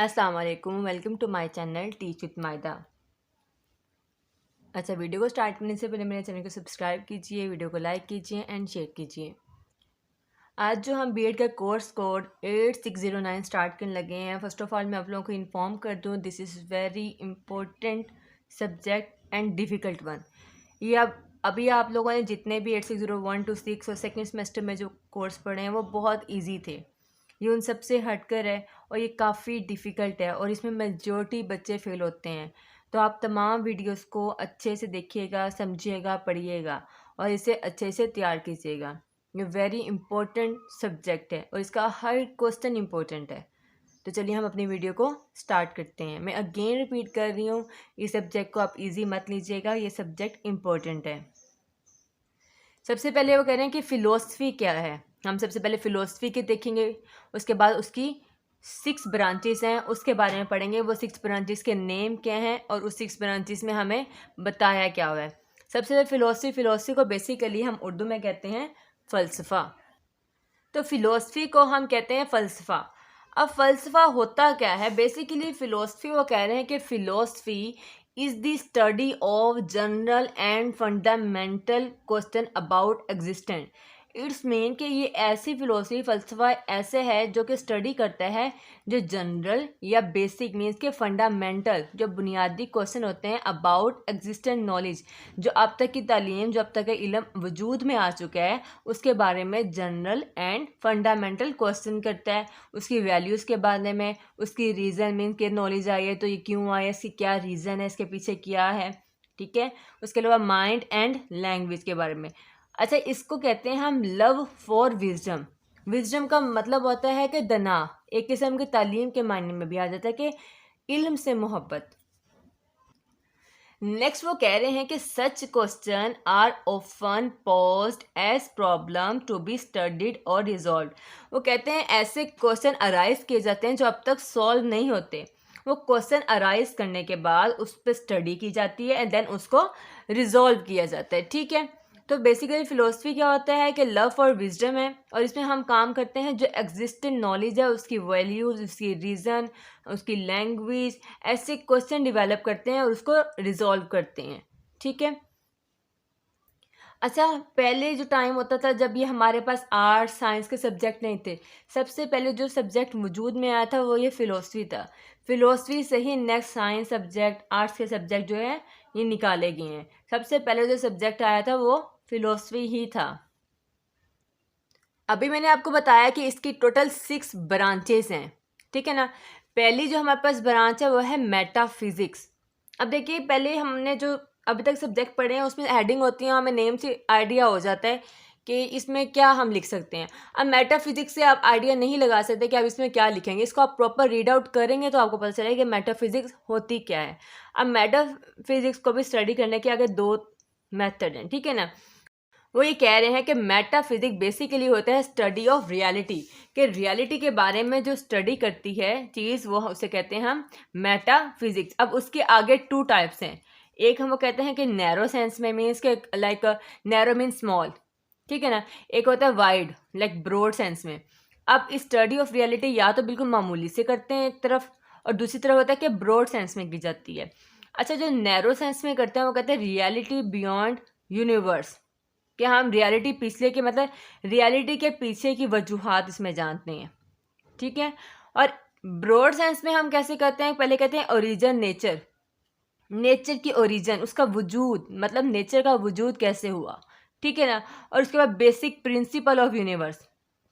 अस्सलाम वालेकुम, welcome to my channel teach with Maida. अच्छा, वीडियो को स्टार्ट करने से पहले मेरे चैनल को सब्सक्राइब कीजिए, वीडियो को लाइक कीजिए एंड शेयर कीजिए। आज जो हम बीएड का कोर्स कोड 8609 स्टार्ट करने लगे हैं, फ़र्स्ट ऑफ़ ऑल मैं आप लोगों को इन्फॉर्म कर दूं, this is very important subject and difficult one. ये अब अभी आप लोगों ने जितने भी 8601 to 6 और सेकेंड सेमेस्टर में जो कोर्स पढ़े हैं वो बहुत ईजी थे। ये उन सब से हटकर है और ये काफ़ी डिफ़िकल्ट है और इसमें मेजॉरिटी बच्चे फ़ेल होते हैं। तो आप तमाम वीडियोस को अच्छे से देखिएगा, समझिएगा, पढ़िएगा और इसे अच्छे से तैयार कीजिएगा। ये वेरी इंपॉर्टेंट सब्जेक्ट है और इसका हर क्वेश्चन इंपॉर्टेंट है। तो चलिए हम अपनी वीडियो को स्टार्ट करते हैं। मैं अगेन रिपीट कर रही हूँ, इस सब्जेक्ट को आप इजी मत लीजिएगा, ये सब्जेक्ट इंपॉर्टेंट है। सबसे पहले वो कह रहे हैं कि फ़िलोसफी क्या है। हम सबसे पहले फ़िलोसफी के देखेंगे, उसके बाद उसकी 6 ब्रांचेस हैं उसके बारे में पढ़ेंगे। वो 6 ब्रांचेस के नेम क्या हैं और उस 6 ब्रांचेस में हमें बताया क्या हुआ है। सबसे पहले फ़िलोसफी को बेसिकली हम उर्दू में कहते हैं फ़लसफ़ा। तो फ़िलोसफी को हम कहते हैं फ़लसफ़ा। अब फ़लसफ़ा होता क्या है? बेसिकली फ़िलोसफी वो कह रहे हैं कि philosophy is the study of general and fundamental question about existence. It's mean कि ये ऐसी फ़िलोसफी फ़लसफ़ा ऐसे है जो कि स्टडी करता है जो जनरल या बेसिक मीन्स के फंडामेंटल जो बुनियादी क्वेश्चन होते हैं अबाउट एग्जिस्टेंट नॉलेज, जो अब तक की तालीम, जो अब तक का इल्म वजूद में आ चुका है उसके बारे में जनरल एंड फंडामेंटल क्वेश्चन करता है। उसकी वैल्यूज़ के बारे में, उसकी रीज़न मीन के नॉलेज आई है तो ये क्यों आया, इसकी क्या रीज़न है, इसके पीछे क्या है, ठीक है। उसके अलावा माइंड एंड लैंग्वेज के बारे में। अच्छा, इसको कहते हैं हम लव फॉर विजडम। विजडम का मतलब होता है कि दना, एक किस्म की तालीम के मायने में भी आ जाता है कि इल्म से मोहब्बत। नेक्स्ट वो कह रहे हैं कि such question are often posed as problem to be studied और रिजॉल्व। वो कहते हैं ऐसे क्वेश्चन अराइज किए जाते हैं जो अब तक सॉल्व नहीं होते। वो क्वेश्चन अराइज करने के बाद उस पर स्टडी की जाती है एंड देन उसको रिजॉल्व किया जाता है, ठीक है। तो बेसिकली फ़िलोसफी क्या होता है कि लव और विजडम है और इसमें हम काम करते हैं जो एग्जिस्टेंट नॉलेज है उसकी वैल्यूज़, उसकी रीज़न, उसकी लैंग्वेज, ऐसे क्वेश्चन डेवलप करते हैं और उसको रिजॉल्व करते हैं, ठीक है। अच्छा, पहले जो टाइम होता था जब ये हमारे पास आर्ट्स साइंस के सब्जेक्ट नहीं थे, सबसे पहले जो सब्जेक्ट वजूद में आया था वो ये फ़िलोसफी था। फ़िलोसफी से ही नेक्स्ट साइंस सब्जेक्ट, आर्ट्स के सब्जेक्ट जो है ये निकाले गए हैं। सबसे पहले जो सब्जेक्ट आया था वो फ़िलोसफी ही था। अभी मैंने आपको बताया कि इसकी टोटल 6 ब्रांचेस हैं, ठीक है ना। पहली जो हमारे पास ब्रांच है वो है मेटाफिज़िक्स। अब देखिए, पहले हमने जो अभी तक सब्जेक्ट पढ़े हैं उसमें हेडिंग होती है, हमें नेम से आइडिया हो जाता है कि इसमें क्या हम लिख सकते हैं। अब मेटाफिज़िक्स से आप आइडिया नहीं लगा सकते कि आप इसमें क्या लिखेंगे। इसको आप प्रॉपर रीड आउट करेंगे तो आपको पता चलेगा कि मेटाफिज़िक्स होती क्या है। अब मेटाफिज़िक्स को भी स्टडी करने के आगे 2 मेथड हैं, ठीक है ना। वो ये कह रहे हैं कि मेटाफिजिक्स बेसिकली होता है स्टडी ऑफ रियलिटी, कि रियलिटी के बारे में जो स्टडी करती है चीज़ वो उसे कहते हैं हम मेटाफिजिक्स। अब उसके आगे 2 टाइप्स हैं। एक हम वो कहते हैं कि नैरो सेंस में, मीन्स के लाइक नैरो मीन स्मॉल, ठीक है ना। एक होता है वाइड, लाइक ब्रॉड सेंस में। अब स्टडी ऑफ रियलिटी या तो बिल्कुल मामूली से करते हैं एक तरफ, और दूसरी तरफ होता है कि ब्रॉड सेंस में की जाती है। अच्छा, जो नैरो सेंस में करते हैं वो कहते हैं रियलिटी बियॉन्ड यूनिवर्स, कि हम रियलिटी पिछले के मतलब रियलिटी के पीछे की वजूहात इसमें जानते हैं, ठीक है। और ब्रॉड सेंस में हम कैसे करते हैं, पहले कहते हैं ओरिजिन, नेचर, नेचर की ओरिजिन, उसका वजूद, मतलब नेचर का वजूद कैसे हुआ, ठीक है ना। और उसके बाद बेसिक प्रिंसिपल ऑफ यूनिवर्स,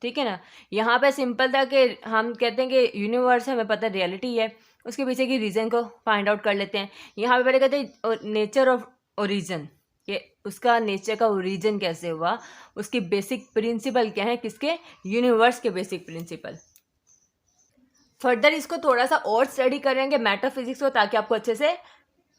ठीक है ना। यहाँ पे सिंपल था कि हम कहते हैं कि यूनिवर्स हमें पता रियलिटी है, उसके पीछे की रीज़न को फाइंड आउट कर लेते हैं। यहाँ पे पहले कहते हैं नेचर ऑफ ओरिजिन, कि उसका नेचर का ओरिजिन कैसे हुआ, उसकी बेसिक प्रिंसिपल क्या है, किसके, यूनिवर्स के बेसिक प्रिंसिपल। फर्दर इसको थोड़ा सा और स्टडी करेंगे मेटाफिजिक्स को, ताकि आपको अच्छे से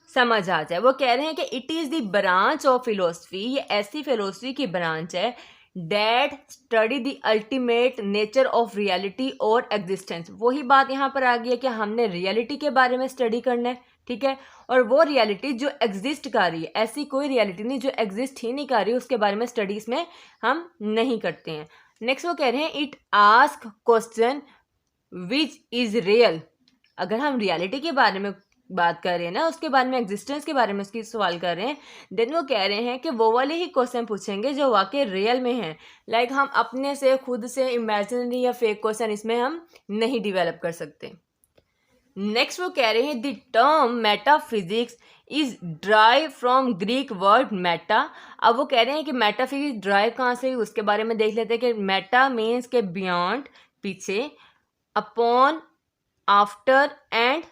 समझ आ जाए। वो कह रहे हैं कि it is the branch of philosophy, ये ऐसी फिलोसफी की ब्रांच है that study the ultimate nature of reality और एग्जिस्टेंस। वही बात यहाँ पर आ गई है कि हमने रियलिटी के बारे में स्टडी करना है, ठीक है। और वो रियलिटी जो एग्जिस्ट कर रही है, ऐसी कोई रियलिटी नहीं जो एग्जिस्ट ही नहीं कर रही, उसके बारे में स्टडी इसमें हम नहीं करते हैं। नेक्स्ट वो कह रहे हैं it ask question which is real. अगर हम रियलिटी के बारे में बात कर रहे हैं ना, उसके बारे में, एग्जिस्टेंस के बारे में उसकी सवाल कर रहे हैं, देन वो कह रहे हैं कि वो वाले ही क्वेश्चन पूछेंगे जो वाकई रियल में हैं। लाइक हम अपने से खुद से इमेजिनरी या फेक क्वेश्चन इसमें हम नहीं डिवेलप कर सकते। नेक्स्ट वो कह रहे हैं the term metaphysics is derive from Greek word Meta. अब वो कह रहे हैं कि मेटाफिजिक्स ड्राइव कहाँ से, उसके बारे में देख लेते हैं कि मेटा मीन्स के बियॉन्ड, पीछे, upon, after, and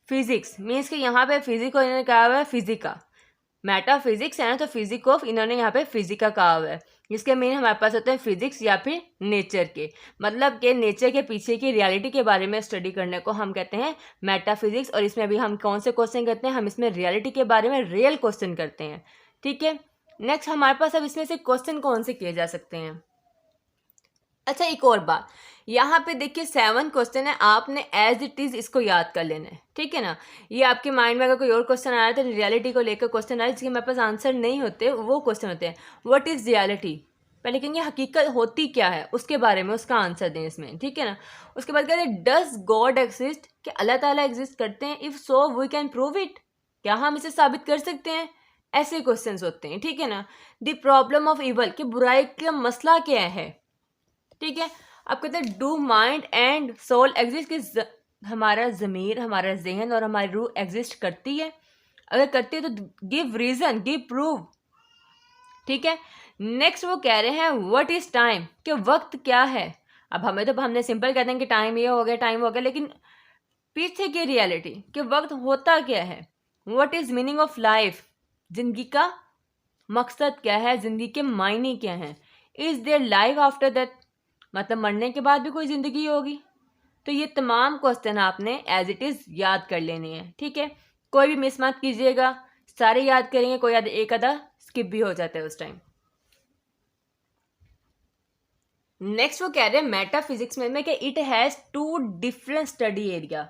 physics means कि यहाँ पे फिजिक को इन्होंने कहा हुआ है फिजिका। मेटाफिजिक्स है ना, तो फिजिक को इन्होंने यहाँ पे फिजिका कहा हुआ है, जिसके मीन हमारे पास होते हैं फिजिक्स या फिर नेचर के। मतलब कि नेचर के पीछे की रियलिटी के बारे में स्टडी करने को हम कहते हैं मेटाफिजिक्स। और इसमें अभी हम कौन से क्वेश्चन करते हैं, हम इसमें रियलिटी के बारे में रियल क्वेश्चन करते हैं। ठीक है, नेक्स्ट हमारे पास अब इसमें से क्वेश्चन कौन से किए जा सकते हैं। अच्छा, एक और बात, यहाँ पे देखिए 7 क्वेश्चन है, आपने एज इट इज़ इसको याद कर लेना है। ठीक है ना, ये आपके माइंड में अगर कोई और क्वेश्चन आया तो रियलिटी को लेकर क्वेश्चन आया जिसके मेरे पास आंसर नहीं होते, वो क्वेश्चन होते हैं व्हाट इज़ रियलिटी, पहले कहेंगे हकीकत होती क्या है, उसके बारे में उसका आंसर दें इसमें। ठीक है ना, उसके बाद कहते हैं डज गॉड एग्जिस्ट, कि अल्लाह ताला एग्जिस्ट करते हैं, if so we can prove it, क्या हम इसे साबित कर सकते हैं, ऐसे क्वेश्चन होते हैं। ठीक है ना, द प्रॉब्लम ऑफ इवल, कि बुराई का मसला क्या है। ठीक है, अब कहते हैं do mind and soul exist, कि हमारा ज़मीर, हमारा जहन और हमारी रूह एग्जिस्ट करती है, अगर करती है तो गिव रीज़न, गिव प्रूव। ठीक है, नेक्स्ट वो कह रहे हैं व्हाट इज़ टाइम, कि वक्त क्या है। अब हमने सिंपल कहते हैं कि टाइम ये हो गया, टाइम हो गया, लेकिन पीछे की रियलिटी कि वक्त होता क्या है। What is meaning of life, ज़िंदगी का मकसद क्या है, ज़िंदगी के मायने क्या हैं। Is their life after that, मतलब मरने के बाद भी कोई ज़िंदगी होगी। तो ये तमाम क्वेश्चन आपने एज इट इज़ याद कर लेने हैं। ठीक है, कोई भी मिस मत कीजिएगा, सारे याद करेंगे, कोई एक आधा स्किप भी हो जाता है उस टाइम। नेक्स्ट वो कह रहे हैं मेटाफिजिक्स में कि it has 2 different study area.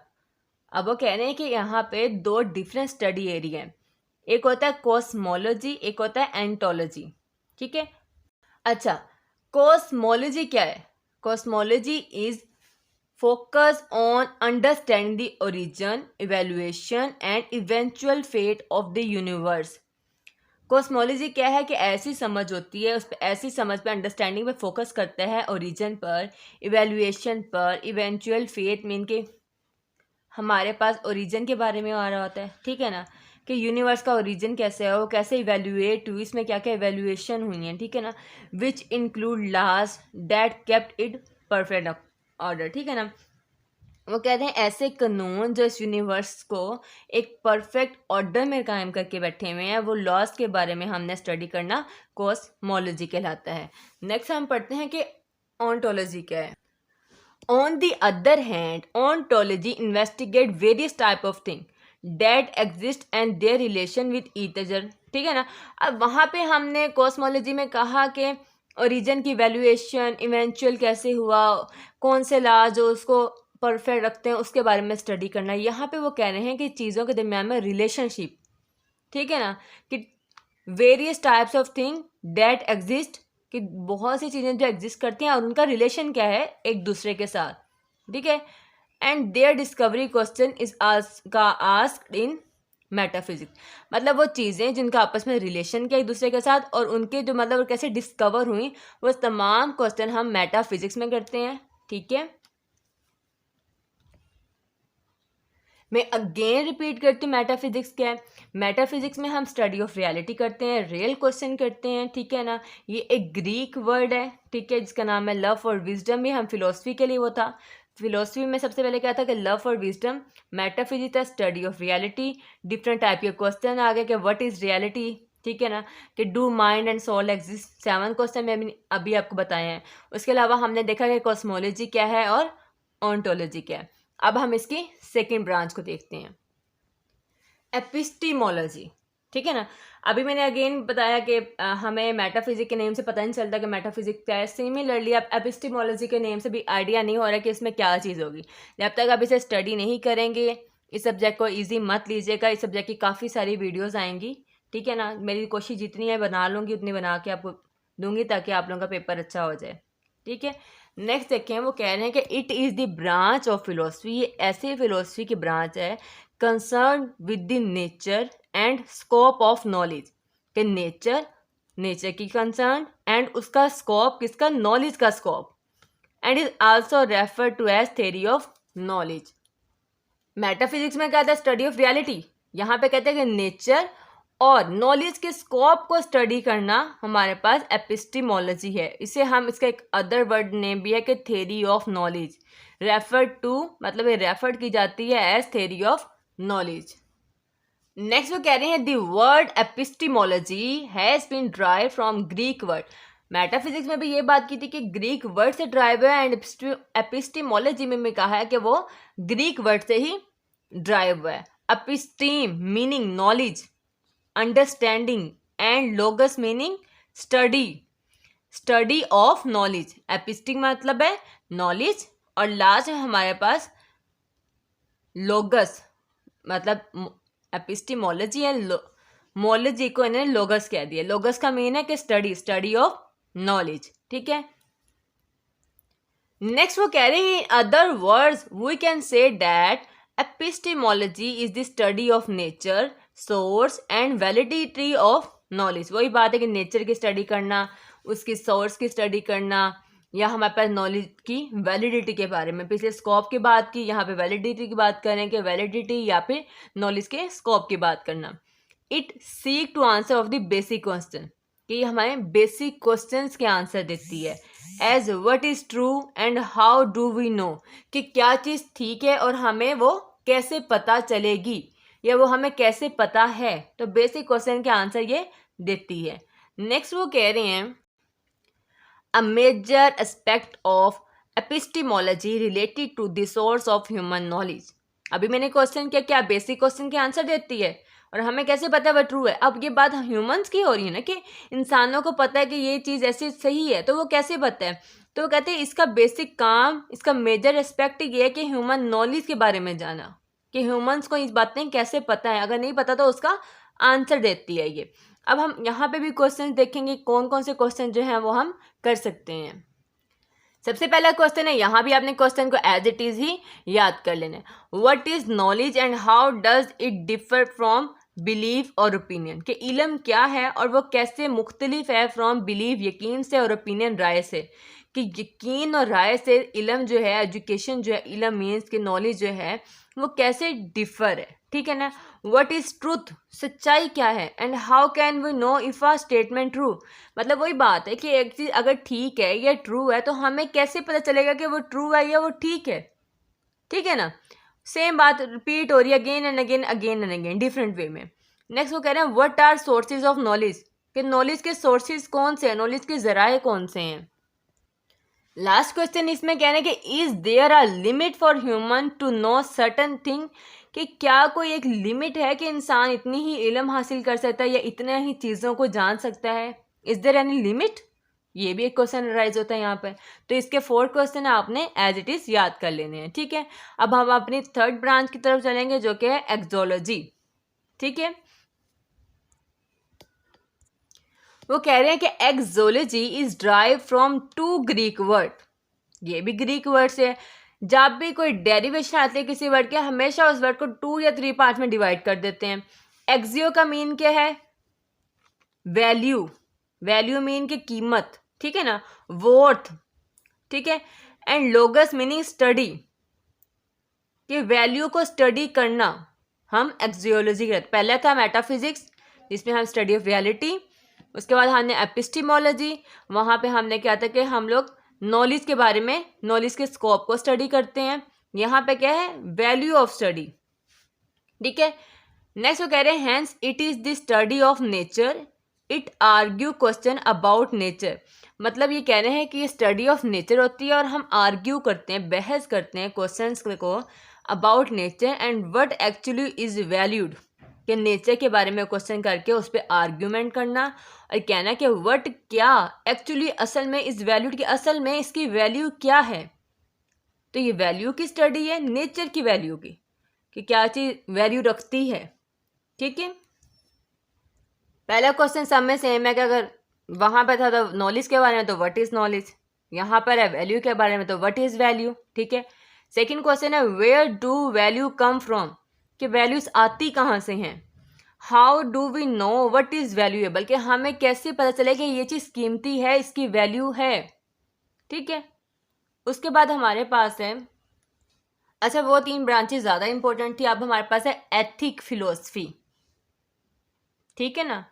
अब वो कह रहे हैं कि यहाँ पे 2 डिफरेंट स्टडी एरिया हैं, एक होता है कॉस्मोलॉजी, एक होता है एंटोलॉजी। ठीक है, अच्छा, कॉस्मोलॉजी क्या है। Cosmology is focus on understanding the origin, evolution and eventual fate of the universe. Cosmology क्या है कि ऐसी समझ होती है, उस पर ऐसी समझ पे, अंडरस्टैंडिंग पे फोकस करता है, ओरिजिन पर, इवेल्युएशन पर, इवेंचुअल फेट मीन के हमारे पास ओरिजिन के बारे में आ रहा होता है। ठीक है ना, कि यूनिवर्स का ओरिजिन कैसे है, वो कैसे इवेल्युएट हुई, इसमें क्या क्या इवेल्युएशन हुई है। ठीक है ना, which include laws that kept it perfect order. ठीक है ना, वो कहते हैं ऐसे कानून जो इस यूनिवर्स को एक परफेक्ट ऑर्डर में कायम करके बैठे हुए हैं, वो लॉज के बारे में हमने स्टडी करना कॉस्मोलॉजी कहलाता है। नेक्स्ट हम पढ़ते हैं कि ऑन्टोलॉजी क्या है। On the other hand, ontology investigate various type of thing that exist and their relation with each other। ठीक है ना, अब वहाँ पे हमने कॉस्मोलॉजी में कहा कि ओरिजिन की वैल्यूएशन, इवेंचुअल कैसे हुआ, कौन से लॉ जो उसको परफेक्ट रखते हैं, उसके बारे में स्टडी करना है। यहाँ पे वो कह रहे हैं कि चीज़ों के दरम्यान में रिलेशनशिप, ठीक है ना, कि various types of thing that exist, कि बहुत सी चीज़ें जो एग्जिस्ट करती हैं और उनका रिलेशन क्या है एक दूसरे के साथ। ठीक है, and their discovery question is asked in metaphysics, मतलब वो चीज़ें जिनका आपस में रिलेशन किया एक दूसरे के साथ और उनके जो मतलब कैसे डिस्कवर हुई, वो तमाम क्वेश्चन हम मेटाफिजिक्स में करते हैं। ठीक है, मैं अगेन रिपीट करती हूँ मेटाफिजिक्स क्या है। मेटाफिजिक्स में हम स्टडी ऑफ रियलिटी करते हैं, रियल क्वेश्चन करते हैं। ठीक है ना, ये एक ग्रीक वर्ड है, ठीक है, जिसका नाम है लव फॉर विजडम। भी हम फिलोसफी के लिए वो था, फिलोसफी में सबसे पहले क्या था कि लव फॉर विजडम, मेटाफिजिक्स था study of reality. Different type के क्वेश्चन आ गए कि व्हाट इज़ रियलिटी, ठीक है ना, कि do mind and soul exist, 7 question में अभी आपको बताए हैं। उसके अलावा हमने देखा कि कॉस्मोलॉजी क्या है और ऑन्टोलॉजी क्या है। अब हम इसकी सेकेंड ब्रांच को देखते हैं, एपिस्टीमोलॉजी। ठीक है ना, अभी मैंने अगेन बताया कि हमें मेटाफिजिक्स के नेम से पता नहीं चलता कि मेटाफिजिक्स क्या है। सिमिलरली अब एपिस्टीमोलॉजी के नेम से भी आइडिया नहीं हो रहा कि इसमें क्या चीज़ होगी। जब तक आप इसे स्टडी नहीं करेंगे, इस सब्जेक्ट को ईजी मत लीजिएगा। इस सब्जेक्ट की काफ़ी सारी वीडियोज़ आएंगी, ठीक है ना, मेरी कोशिश जितनी है बना लूँगी, उतनी बना के आपको दूंगी ताकि आप लोगों का पेपर अच्छा हो जाए। ठीक है, नेक्स्ट देखें, वो कह रहे हैं कि it is the branch of philosophy, ये ऐसे फिलोसफी की ब्रांच है concern with the nature and scope of knowledge, कि नेचर की कंसर्न एंड उसका स्कोप किसका, नॉलेज का scope, and is also refer to as theory of knowledge. Metaphysics में क्या था, स्टडी ऑफ रियलिटी, यहाँ पे कहते हैं कि नेचर और नॉलेज के स्कोप को स्टडी करना हमारे पास एपिस्टिमोलॉजी है। इसे हम, इसका एक अदर वर्ड नेम भी है कि theory of knowledge, refer to, मतलब ये रेफर की जाती है as theory of knowledge. Next वो कह रहे हैं the word epistemology has been drive from Greek word. Metaphysics में भी ये बात की थी कि ग्रीक वर्ड से ड्राइव है, एंड एपिस्टिमोलॉजी में भी कहा है कि वो ग्रीक वर्ड से ही ड्राइव हुआ है। Episteme meaning knowledge, understanding, and logos meaning study of knowledge. Episteme मतलब है नॉलेज, और लास्ट है हमारे पास लोगस, मतलब एपिस्टिमोलॉजी है, मोलॉजी को इन्हें लोगस कह दिया। लोगस का मीन है कि स्टडी ऑफ नॉलेज, ठीक है। नेक्स्ट वो कह रहे हैं other words we can say that epistemology is the study of nature, source and validity of knowledge. वही बात है कि नेचर की स्टडी करना, उसकी सोर्स की स्टडी करना, या हमारे पास नॉलेज की वैलिडिटी के बारे में, पिछले स्कोप की बात की, यहाँ पे वैलिडिटी की बात करें कि वैलिडिटी या फिर नॉलेज के स्कोप की बात करना। It seek to answer of the basic question, कि ये हमारे बेसिक क्वेश्चंस के आंसर देती है। As what is true and how do we know, कि क्या चीज़ ठीक है और हमें वो कैसे पता चलेगी, या वो हमें कैसे पता है। तो बेसिक क्वेश्चन के आंसर ये देती है। नेक्स्ट वो कह रहे हैं a major aspect of epistemology related to the source of human knowledge। अभी मैंने क्वेश्चन किया क्या बेसिक क्वेश्चन के आंसर देती है और हमें कैसे पता वह ट्रू है। अब ये बात ह्यूमंस की हो रही है ना, कि इंसानों को पता है कि ये चीज़ ऐसी सही है, तो वो कैसे पता है। तो वो कहते हैं इसका बेसिक काम, इसका मेजर एस्पेक्ट ये है कि ह्यूमन नॉलेज के बारे में जाना, कि ह्यूमंस को इस बातें कैसे पता है, अगर नहीं पता तो उसका आंसर देती है ये। अब हम यहाँ पे भी क्वेश्चन देखेंगे, कौन कौन से क्वेश्चन जो हैं वो हम कर सकते हैं। सबसे पहला क्वेश्चन है, यहाँ भी आपने क्वेश्चन को एज इट इज़ ही याद कर लेना है। What is knowledge and how does it differ from believe और ओपिनियन, कि इल्म क्या है और वो कैसे मुख्तलिफ है फ्रॉम बिलीव यकीन से और ओपिनियन राय से, कि यकीन और राय से इल्म जो है, एजुकेशन जो है, इल्म मीन्स कि नॉलेज जो है वो कैसे डिफर है, ठीक है ना। व्हाट इज़ ट्रूथ, सच्चाई क्या है, and how can we know if a statement true, मतलब वही बात है कि एक चीज़ अगर ठीक है या ट्रू है तो हमें कैसे पता चलेगा कि वो ट्रू है या वो ठीक है ना। सेम बात रिपीट हो रही है again and again different way में। नेक्स्ट वो कह रहे हैं what are sources of knowledge, कि नॉलेज के सोर्सेज कौन से हैं, नॉलेज के ज़राए कौन से हैं। लास्ट क्वेश्चन इसमें कह रहे हैं कि is there a limit for human to know certain thing, कि क्या कोई एक लिमिट है कि इंसान इतनी ही इल्म हासिल कर सकता है या इतने ही चीज़ों को जान सकता है। इज़ देयर एनी लिमिट, ये भी एक क्वेश्चन राइज होता है यहाँ पर। तो इसके 4 क्वेश्चन आपने एज इट इज़ याद कर लेने हैं, ठीक है। अब हम अपनी थर्ड ब्रांच की तरफ चलेंगे जो कि है एक्सोलॉजी, ठीक है। वो कह रहे हैं कि axiology is derive from 2 Greek word, ये भी ग्रीक वर्ड से है। जब भी कोई डेरिवेशन आती है किसी वर्ड के, हमेशा उस वर्ड को 2 या 3 पार्ट में डिवाइड कर देते हैं। एक्सियो का मीन क्या है, वैल्यू, वैल्यू मीन की कीमत, ठीक है ना, वर्थ, ठीक है। एंड लोगस मीनिंग स्टडी, कि वैल्यू को स्टडी करना हम एक्सियोलॉजी कहते हैं। पहले था मेटाफिजिक्स जिसमें हम स्टडी ऑफ रियलिटी, उसके बाद हमने एपिस्टिमोलॉजी, वहाँ पे हमने क्या था कि हम लोग नॉलेज के बारे में, नॉलेज के स्कोप को स्टडी करते हैं। यहाँ पे क्या है, वैल्यू ऑफ स्टडी, ठीक है। नेक्स्ट वो कह रहे हैं hence it is the study of nature, it argue question about nature, मतलब ये कह रहे हैं कि ये स्टडी ऑफ नेचर होती है और हम आर्ग्यू करते हैं, बहस करते हैं क्वेश्चंस को about nature and what actually is valued, कि नेचर के बारे में क्वेश्चन करके उस पर आर्ग्यूमेंट करना और कहना कि व्हाट क्या एक्चुअली असल में इस वैल्यूड की, असल में इसकी वैल्यू क्या है। तो ये वैल्यू की स्टडी है, नेचर की वैल्यू की, कि क्या चीज़ वैल्यू रखती है, ठीक है। पहला क्वेश्चन सब में सेम है कि अगर वहाँ पे था तो नॉलेज के बारे में, तो व्हाट इज़ नॉलेज, यहाँ पर है वैल्यू के बारे में, तो व्हाट इज वैल्यू, ठीक है। सेकंड क्वेश्चन है where do value come from, कि वैल्यूज आती कहाँ से हैं। How do we know what is valuable, कि हमें कैसे पता चले कि ये चीज़ कीमती है, इसकी वैल्यू है, ठीक है। उसके बाद हमारे पास है, अच्छा वो 3 ब्रांचेस ज़्यादा इंपॉर्टेंट थी, अब हमारे पास है एथिक फिलोसफी, ठीक है ना।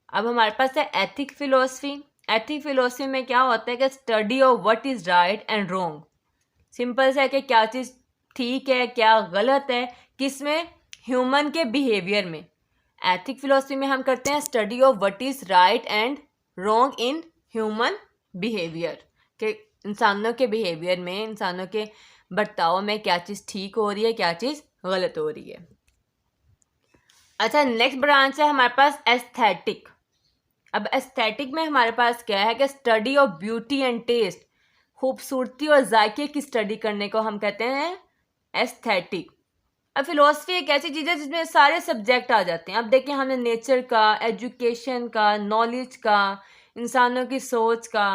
अब हमारे पास है एथिक फिलोसफी। एथिक फिलोसफी में क्या होता है कि study of what is right and wrong, simple सा है कि क्या चीज़ ठीक है क्या गलत है, किसमें, ह्यूमन के बिहेवियर में। एथिक फिलोसफी में हम करते हैं study of what is right and wrong in human behaviour, के इंसानों के बिहेवियर में, इंसानों के बर्ताव में क्या चीज़ ठीक हो रही है, क्या चीज़ गलत हो रही है। अच्छा नेक्स्ट ब्रांच है हमारे पास एस्थेटिक। अब एस्थेटिक में हमारे पास क्या है कि study of beauty and taste, खूबसूरती और जायके की स्टडी करने को हम कहते हैं एस्थेटिक। अब फिलोसफी एक ऐसी चीज़ है जिसमें सारे सब्जेक्ट आ जाते हैं। अब देखिए हमने नेचर का, एजुकेशन का, नॉलेज का, इंसानों की सोच का,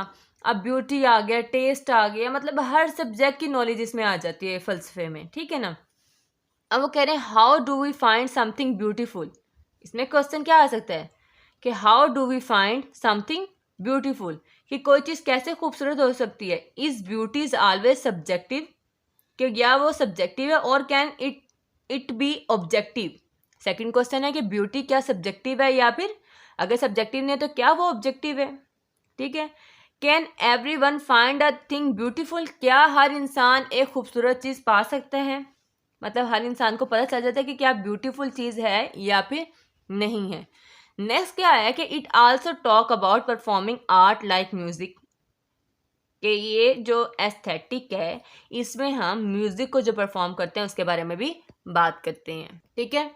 अब ब्यूटी आ गया, टेस्ट आ गया, मतलब हर सब्जेक्ट की नॉलेज इसमें आ जाती है फ़लसफ़े में, ठीक है ना। अब वो कह रहे हैं how do we find something beautiful, इसमें क्वेश्चन क्या आ सकता है कि how do we find something beautiful, कि कोई चीज़ कैसे खूबसूरत हो सकती है। Is beauty is always subjective, कि या वो सब्जेक्टिव है, और can it be objective. Second question है कि ब्यूटी क्या सब्जेक्टिव है, या फिर अगर सब्जेक्टिव नहीं है तो क्या वो ऑब्जेक्टिव है, ठीक है। Can every one find a thing beautiful, क्या हर इंसान एक खूबसूरत चीज़ पा सकता है, मतलब हर इंसान को पता चल जाता है कि क्या ब्यूटीफुल चीज़ है या फिर नहीं है। नेक्स्ट क्या है कि it also talk about performing art like music, कि ये जो एस्थेटिक है इसमें हम म्यूज़िक को जो परफॉर्म करते हैं उसके बारे में भी बात करते हैं, ठीक है।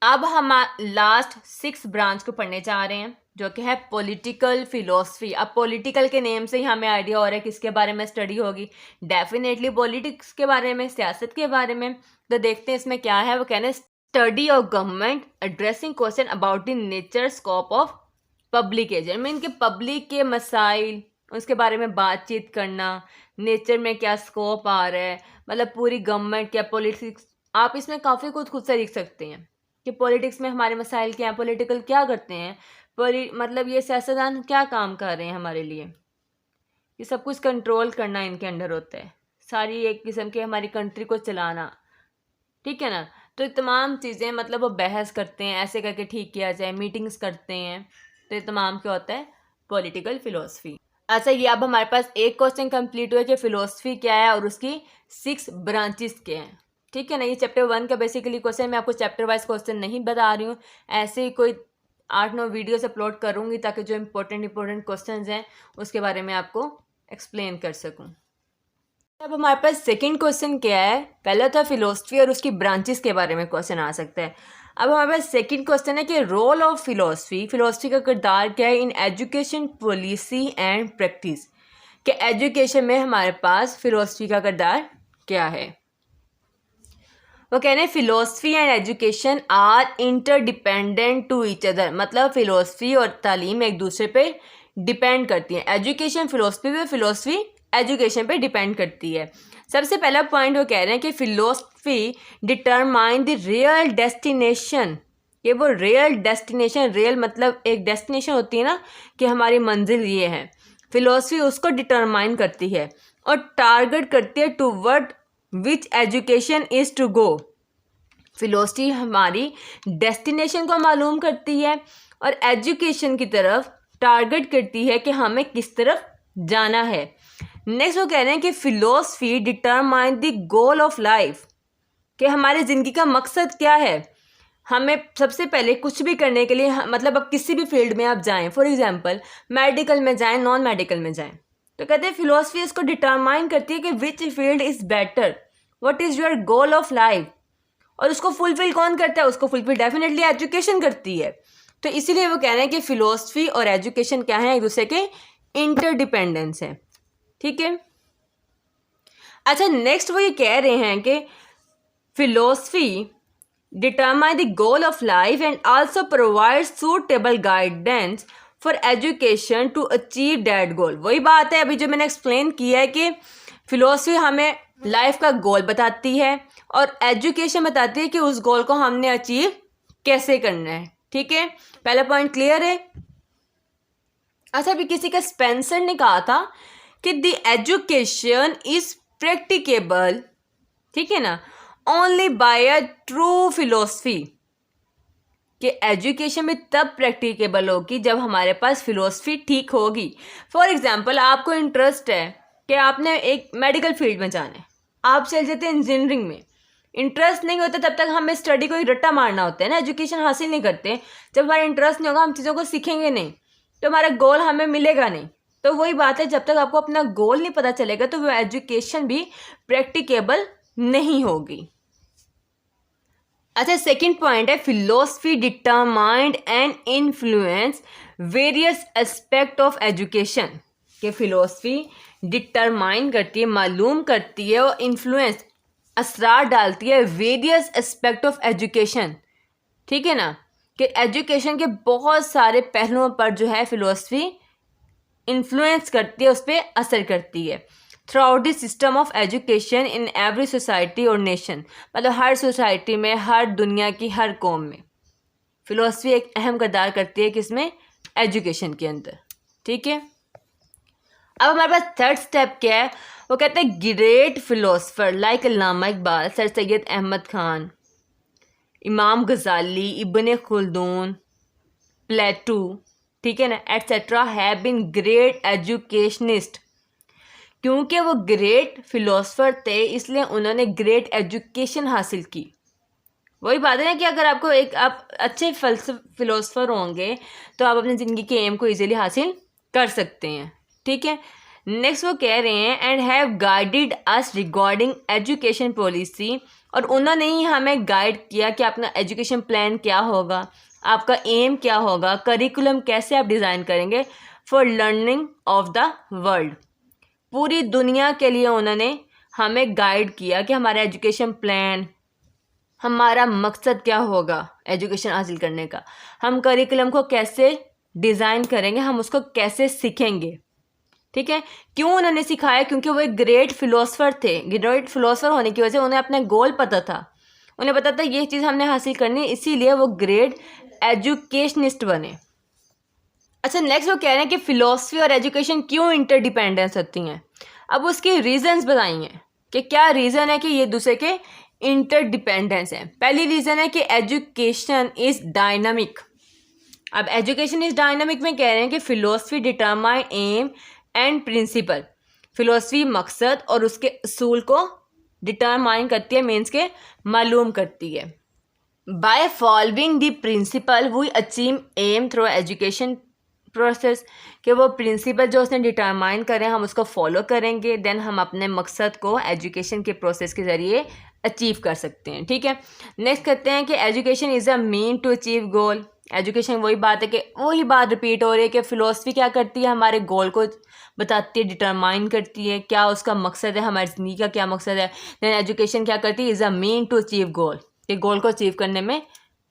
अब हम लास्ट 6 ब्रांच को पढ़ने जा रहे हैं जो कि है पॉलिटिकल फिलोसफी। अब पॉलिटिकल के नेम से ही हमें आइडिया हो रहा है किसके बारे में स्टडी होगी, डेफिनेटली पॉलिटिक्स के बारे में, सियासत के बारे में। तो देखते हैं इसमें क्या है। वो कहना है study of government addressing question about the nature scope of public agent, mean के पब्लिक के मसाइल उसके बारे में बातचीत करना, नेचर में क्या स्कोप आ रहा है, मतलब पूरी गवर्नमेंट क्या, पॉलिटिक्स। आप इसमें काफ़ी कुछ खुद से लिख सकते हैं कि पॉलिटिक्स में हमारे मसाइल क्या हैं, पॉलिटिकल क्या करते हैं, मतलब ये सियासतदान क्या काम कर रहे हैं हमारे लिए, ये सब कुछ कंट्रोल करना इनके अंडर होता है, सारी एक किस्म के हमारी कंट्री को चलाना, ठीक है ना। तो तमाम चीज़ें मतलब वो बहस करते हैं, ऐसे करके ठीक किया जाए, मीटिंग्स करते हैं, तो ये तमाम क्या होता है पॉलिटिकल फिलोसफी। अच्छा ये अब हमारे पास एक क्वेश्चन कंप्लीट हुआ कि फ़िलोसफी क्या है और उसकी 6 ब्रांचेस क्या हैं, ठीक है ना। ये चैप्टर 1 का बेसिकली क्वेश्चन, मैं आपको चैप्टर वाइज क्वेश्चन नहीं बता रही हूँ, ऐसे ही कोई 8-9 वीडियोस अपलोड करूँगी ताकि जो इंपॉर्टेंट क्वेश्चंस हैं उसके बारे में आपको एक्सप्लेन कर सकूँ। अब हमारे पास सेकंड क्वेश्चन क्या है, पहला था फिलोसफी और उसकी ब्रांचेस के बारे में क्वेश्चन आ सकता है। अब हमारे पास सेकंड क्वेश्चन है कि रोल ऑफ फिलोसफी का किरदार क्या है in education policy and practice, कि एजुकेशन में हमारे पास फिलोसफी का किरदार क्या है। वो कह रहे हैं philosophy and education are interdependent to each other, मतलब फिलोसफी और तालीम एक दूसरे पे डिपेंड करती हैं। एजुकेशन फिलोसफी पे, फिलोसफी एजुकेशन पे डिपेंड करती है। सबसे पहला पॉइंट वो कह रहे हैं कि philosophy determine the real destination, ये वो रियल डेस्टिनेशन, रियल मतलब एक डेस्टिनेशन होती है ना कि हमारी मंजिल ये है, फिलोसफी उसको डिटरमाइन करती है और टारगेट करती है toward which education is to go. Philosophy हमारी डेस्टिनेशन को मालूम करती है और एजुकेशन की तरफ टारगेट करती है कि हमें किस तरफ जाना है। नेक्स्ट वो कह रहे हैं कि philosophy determine the goal of life, कि हमारे ज़िंदगी का मकसद क्या है। हमें सबसे पहले कुछ भी करने के लिए मतलब अब किसी भी फील्ड में आप जाएं, फॉर एग्जांपल मेडिकल में जाएं, नॉन मेडिकल में जाएं, तो कहते हैं फिलोसफी इसको डिटरमाइन करती है कि which field is better, what is your goal of life, और उसको फुलफिल कौन करता है, उसको फुलफिल डेफिनेटली एजुकेशन करती है। तो इसीलिए वो कह रहे हैं कि फिलोसफी और एजुकेशन क्या है, एक दूसरे के इंटरडिपेंडेंस है, ठीक है। अच्छा नेक्स्ट वो ये कह रहे हैं कि philosophy determine the goal of life and also provide suitable guidance for education to achieve that goal. वही बात है अभी जो मैंने एक्सप्लेन किया है कि फिलोसफी हमें लाइफ का गोल बताती है और एजुकेशन बताती है कि उस गोल को हमने अचीव कैसे करना है। ठीक है, पहला पॉइंट क्लियर है। अच्छा, अभी किसी का स्पेंसर ने कहा था कि द एजुकेशन इज प्रैक्टिकेबल, ठीक है ना, only by a true philosophy, कि एजुकेशन में तब प्रैक्टिकेबल होगी जब हमारे पास फिलोसफी ठीक होगी। फॉर एग्जांपल, आपको इंटरेस्ट है कि आपने एक मेडिकल फील्ड में जाना है, आप चल जाते हैं इंजीनियरिंग में। इंटरेस्ट नहीं होता तब तक हमें स्टडी को ही रट्टा मारना होता है ना, एजुकेशन हासिल नहीं करते। जब हमारा इंटरेस्ट नहीं होगा, हम चीज़ों को सीखेंगे नहीं, तो हमारा गोल हमें मिलेगा नहीं। तो वही बात है, जब तक आपको अपना गोल नहीं पता चलेगा तो वो एजुकेशन भी प्रैक्टिकेबल नहीं होगी। अच्छा, सेकंड पॉइंट है philosophy determined and influence various aspect of education, कि फिलोसफी डिटरमाइन करती है, मालूम करती है और इन्फ्लुएंस असरार डालती है वेरियस एस्पेक्ट ऑफ एजुकेशन। ठीक है ना, कि एजुकेशन के बहुत सारे पहलुओं पर जो है फिलोसफी इन्फ्लुएंस करती है, उस पर असर करती है। Through out the system of education in every society और नेशन, मतलब हर सोसाइटी में, हर दुनिया की हर कौम में फिलोसफी एक अहम किरदार करती है किसमें, एजुकेशन के अंदर। ठीक है, अब हमारे पास थर्ड स्टेप क्या है, वो कहते हैं great philosopher like Allama Iqbal, Sir Syed Ahmad Khan, Imam Ghazali, Ibn Khaldun, Plato, ठीक है ना, etcetera have been great educationist. क्योंकि वो ग्रेट फिलोसफर थे इसलिए उन्होंने ग्रेट एजुकेशन हासिल की। वही बात है ना कि अगर आपको आप अच्छे फिलोसफर होंगे तो आप अपनी ज़िंदगी के एम को इजीली हासिल कर सकते हैं। ठीक है, नेक्स्ट वो कह रहे हैं and have guided us regarding education policy, और उन्होंने ही हमें गाइड किया कि अपना एजुकेशन प्लान क्या होगा, आपका एम क्या होगा, करिकुलम कैसे आप डिज़ाइन करेंगे for learning of the world. पूरी दुनिया के लिए उन्होंने हमें गाइड किया कि हमारा एजुकेशन प्लान, हमारा मकसद क्या होगा एजुकेशन हासिल करने का, हम करिकुलम को कैसे डिज़ाइन करेंगे, हम उसको कैसे सीखेंगे। ठीक है, क्यों उन्होंने सिखाया, क्योंकि वो एक ग्रेट फिलोसफर थे। ग्रेट फिलोसफर होने की वजह से उन्हें अपना गोल पता था, उन्हें पता था ये चीज़ हमने हासिल करनी है, इसीलिए वो ग्रेट एजुकेशनिस्ट बने। अच्छा, नेक्स्ट वो कह रहे हैं कि फ़िलोसफी और एजुकेशन क्यों इंटरडिपेंडेंस होती हैं। अब उसके रीजंस बताइए कि क्या रीज़न है कि ये दूसरे के इंटरडिपेंडेंस है। पहली रीज़न है कि एजुकेशन इज़ डायनामिक। अब एजुकेशन इज़ डायनामिक में कह रहे हैं कि philosophy determine aim and principle, philosophy मकसद और उसके असूल को डिटरमाइन करती है, मीन्स के मालूम करती है। By following the principle we achieve aim through education process, कि वो प्रिंसिपल जो उसने डिटरमाइन करें हम उसको फॉलो करेंगे, देन हम अपने मकसद को एजुकेशन के प्रोसेस के ज़रिए अचीव कर सकते हैं। ठीक है, नेक्स्ट कहते हैं कि education is a mean to achieve goal. Education वही बात है कि वही बात रिपीट हो रही है कि फ़िलोसफी क्या करती है, हमारे गोल को बताती है, डिटरमाइन करती है क्या उसका मकसद है, हमारी ज़िंदगी का क्या मकसद है। देन एजुकेशन क्या करती है, is a mean to achieve goal, कि गोल को अचीव करने में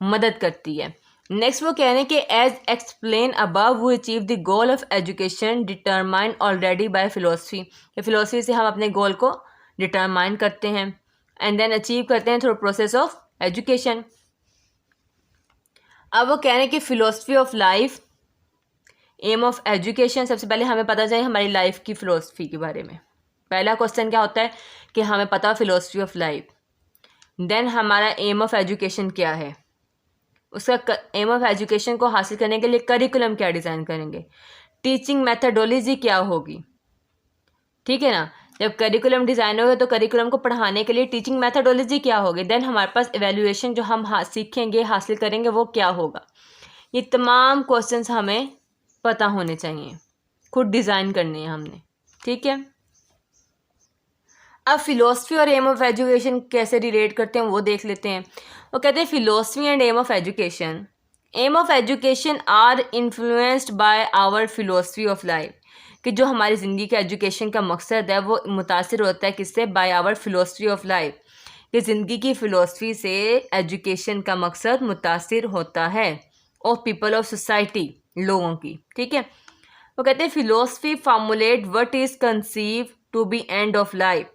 मदद करती है। नेक्स्ट वो कह रहे हैं कि एज एक्सप्लेन अबव वो achieve the goal of education determine already by philosophy, कि फिलोसफी से हम अपने गोल को डिटरमाइन करते हैं एंड देन अचीव करते हैं थ्रू प्रोसेस ऑफ एजुकेशन। अब वो कह रहे हैं कि philosophy of life, aim of education. सबसे पहले हमें पता चाहिए हमारी लाइफ की फ़िलोसफी के बारे में। पहला क्वेश्चन क्या होता है कि हमें पता फ़िलोसफी ऑफ लाइफ, देन हमारा एम ऑफ एजुकेशन क्या है, उसका एम ऑफ एजुकेशन को हासिल करने के लिए करिकुलम क्या डिज़ाइन करेंगे, टीचिंग मेथडोलॉजी क्या होगी। ठीक है ना, जब करिकुलम डिज़ाइन होगा तो करिकुलम को पढ़ाने के लिए टीचिंग मेथडोलॉजी क्या होगी, देन हमारे पास एवेल्यूएशन जो हम सीखेंगे हासिल करेंगे वो क्या होगा। ये तमाम क्वेश्चंस हमें पता होने चाहिए, खुद डिज़ाइन करने हैं हमने। ठीक है, अब फिलोसफी और एम ऑफ एजुकेशन कैसे रिलेट करते हैं वो देख लेते हैं। वो कहते हैं philosophy and aim of education are influenced by our philosophy of life, कि जो हमारी ज़िंदगी का एजुकेशन का मकसद है वो मुतासिर होता है किससे, by our philosophy of life, कि ज़िंदगी की फ़िलोसफी से एजुकेशन का मकसद मुतासिर होता है, ऑफ पीपल ऑफ सोसाइटी, लोगों की, ठीक है। वो कहते हैं philosophy formulate what is conceive to be end of life.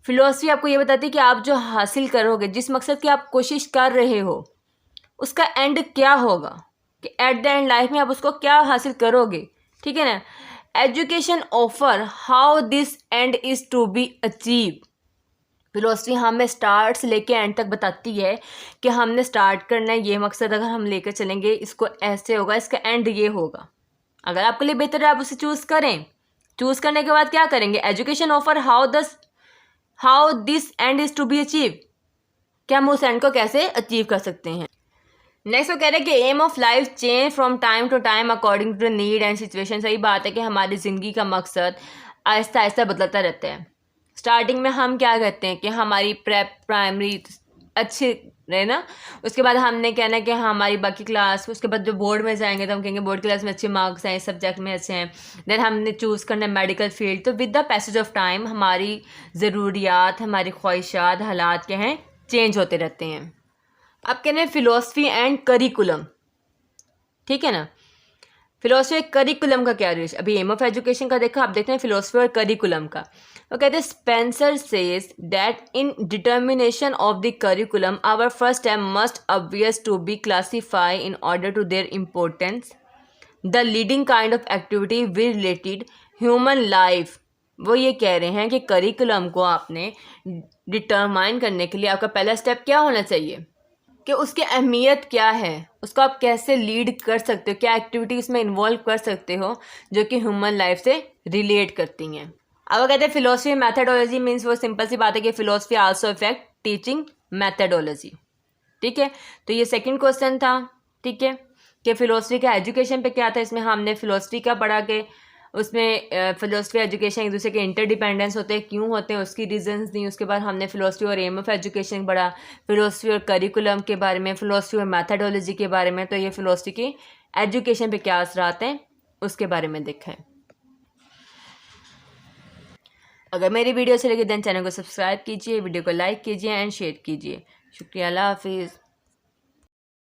Philosophy आपको ये बताती है कि आप जो हासिल करोगे, जिस मकसद की आप कोशिश कर रहे हो, उसका एंड क्या होगा, कि एट द एंड लाइफ में आप उसको क्या हासिल करोगे, ठीक है ना। Education offer how this end is to be achieve. फिलोसफी हमें स्टार्ट से लेके एंड तक बताती है कि हमने स्टार्ट करना है, ये मकसद अगर हम लेकर चलेंगे, इसको ऐसे होगा, इसका एंड ये होगा। अगर आपके लिए बेहतर है आप उसे चूज़ करें। चूज़ करने के बाद क्या करेंगे, education offer how this end is to be achieve, कि हम उस एंड को कैसे अचीव कर सकते हैं। नेक्स्ट वो कह रहे हैं कि aim of life change from time to time according to need and situation. सही बात है कि हमारी ज़िंदगी का मकसद आहिस्ता आहिस्ता बदलता रहता है। स्टार्टिंग में हम क्या कहते हैं कि हमारी प्राइमरी अच्छी रहे ना, उसके बाद हमने कहना है कि हमारी बाकी क्लास, उसके बाद जो बोर्ड में जाएंगे तो हम कहेंगे बोर्ड क्लास में अच्छे मार्क्स हैं, सब्जेक्ट में अच्छे हैं। देन हमने चूज़ करना है मेडिकल फील्ड। तो with the passage of time हमारी ज़रूरियात, हमारी ख्वाहिशात, हालात क्या हैं, चेंज होते रहते हैं। अब कहते हैं फ़िलोसफी एंड करिकुलम, ठीक है ना। फिलोसफी और करिकुलम का क्या रिलेशन, अभी एम ऑफ एजुकेशन का देखा, आप देखते हैं फिलोसफी और करिकुलम का। वो कहते हैं Spencer says that in determination of the curriculum our first step must obvious to be classify in order to their importance the leading kind of activity with related human life. वो ये कह रहे हैं कि करिकुलम को आपने determine करने के लिए आपका पहला स्टेप क्या होना चाहिए, कि उसकी अहमियत क्या है, उसको आप कैसे लीड कर सकते हो, क्या एक्टिविटी उसमें इन्वॉल्व कर सकते हो जो कि ह्यूमन लाइफ से रिलेट करती हैं। अब वो कहते हैं फिलोसफी मैथडोलॉजी मीन्स, वो सिंपल सी बात है कि philosophy also effect teaching methodology, ठीक है। तो ये सेकंड क्वेश्चन था, ठीक है, कि फिलोसफी का एजुकेशन पे क्या था। इसमें हमने फिलोसफी का पढ़ा कि उसमें फिलोसफी एजुकेशन एक दूसरे के इंटरडिपेंडेंस होते हैं, क्यों होते हैं, उसकी रीजंस दी। उसके बाद हमने फिलोसफी और एम ऑफ एजुकेशन पढ़ा, फिलोसफी और करिकुलम के बारे में, फिलोसफी और मैथडोलॉजी के बारे में। तो ये फिलोसफी की एजुकेशन पे क्या असरात हैं उसके बारे में देखा है। अगर मेरी वीडियो अच्छी लगी देन चैनल को सब्सक्राइब कीजिए, वीडियो को लाइक कीजिए एंड शेयर कीजिए। शुक्रिया, अल्लाह हाफिज़।